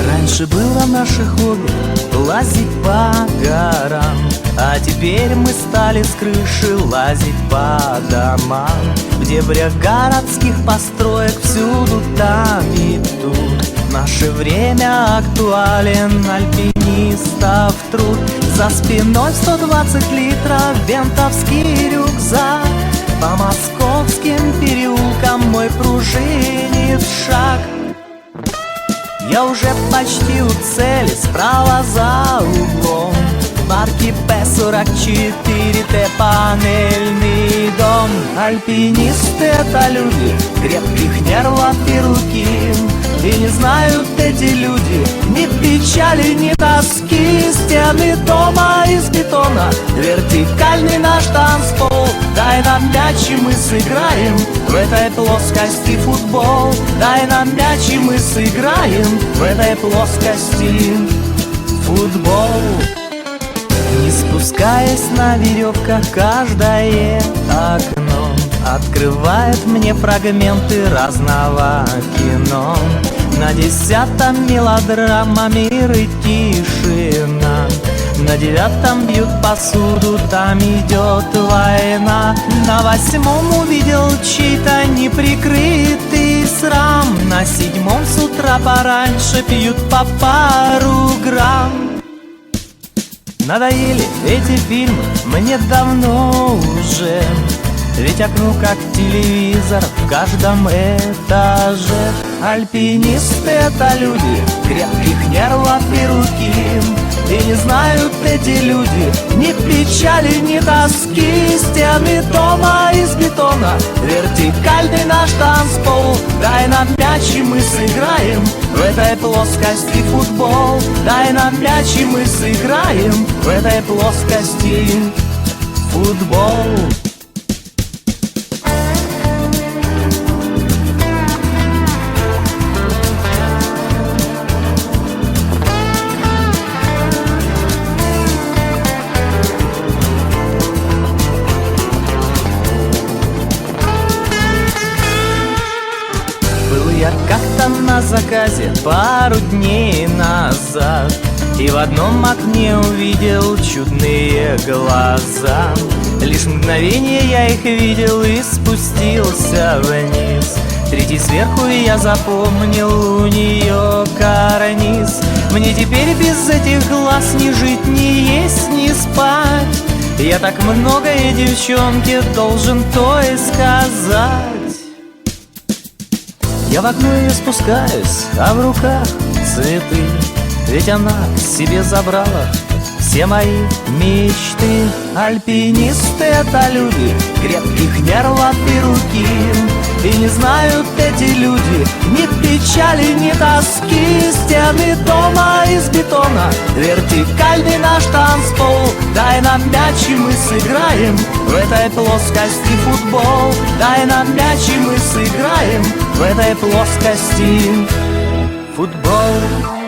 Раньше было наше хобби лазить по горам, а теперь мы стали с крыши лазить по домам. В дебрях городских построек всюду там и тут в наше время актуален альпинистов труд. За спиной 120 литров бентовский рюкзак, по московским переулкам мой пружинит шаг. Я уже почти у цели, справа за углом в парке П-44 Т-панельный дом. Альпинисты — это люди крепких нервов и руки, и не знают эти люди ни печали, ни тоски. Стены дома из бетона, вертикальный наш танцпол. Дай нам мяч, и мы сыграем в этой плоскости футбол. Дай нам мяч, и мы сыграем в этой плоскости футбол. Не спускаясь на веревках, каждое окно открывает мне фрагменты разного кино. На 10-м мелодрама, мир и тишина, на 9-м бьют посуду, там идет война. На 8-м увидел чей-то неприкрытый срам, на 7-м с утра пораньше пьют по пару грамм. Надоели эти фильмы мне давно уже, ведь окно как телевизор в каждом этаже. Альпинисты — это люди крепких нервов и руки, и не знают эти люди ни печали, ни тоски. Стены дома из бетона, вертикальный наш танцпол. Дай нам мяч, и мы сыграем в этой плоскости футбол. Дай нам мяч, и мы сыграем в этой плоскости футбол. Я как-то на заказе пару дней назад, и в одном окне увидел чудные глаза. Лишь мгновение я их видел и спустился вниз. Третий сверху, и я запомнил у нее карниз. Мне теперь без этих глаз ни жить, ни есть, ни спать. Я так многое девчонке должен то и сказать. Я в окно ее спускаюсь, а в руках цветы, ведь она к себе забрала все мои мечты. Альпинисты — это люди крепких нервов и руки, и не знают эти люди ни печали, ни тоски. Стены дома из бетона, вертикальный наш танцпол. Дай нам мяч, и мы сыграем в этой плоскости футбол. Дай нам мяч, и мы сыграем в этой плоскости футбол.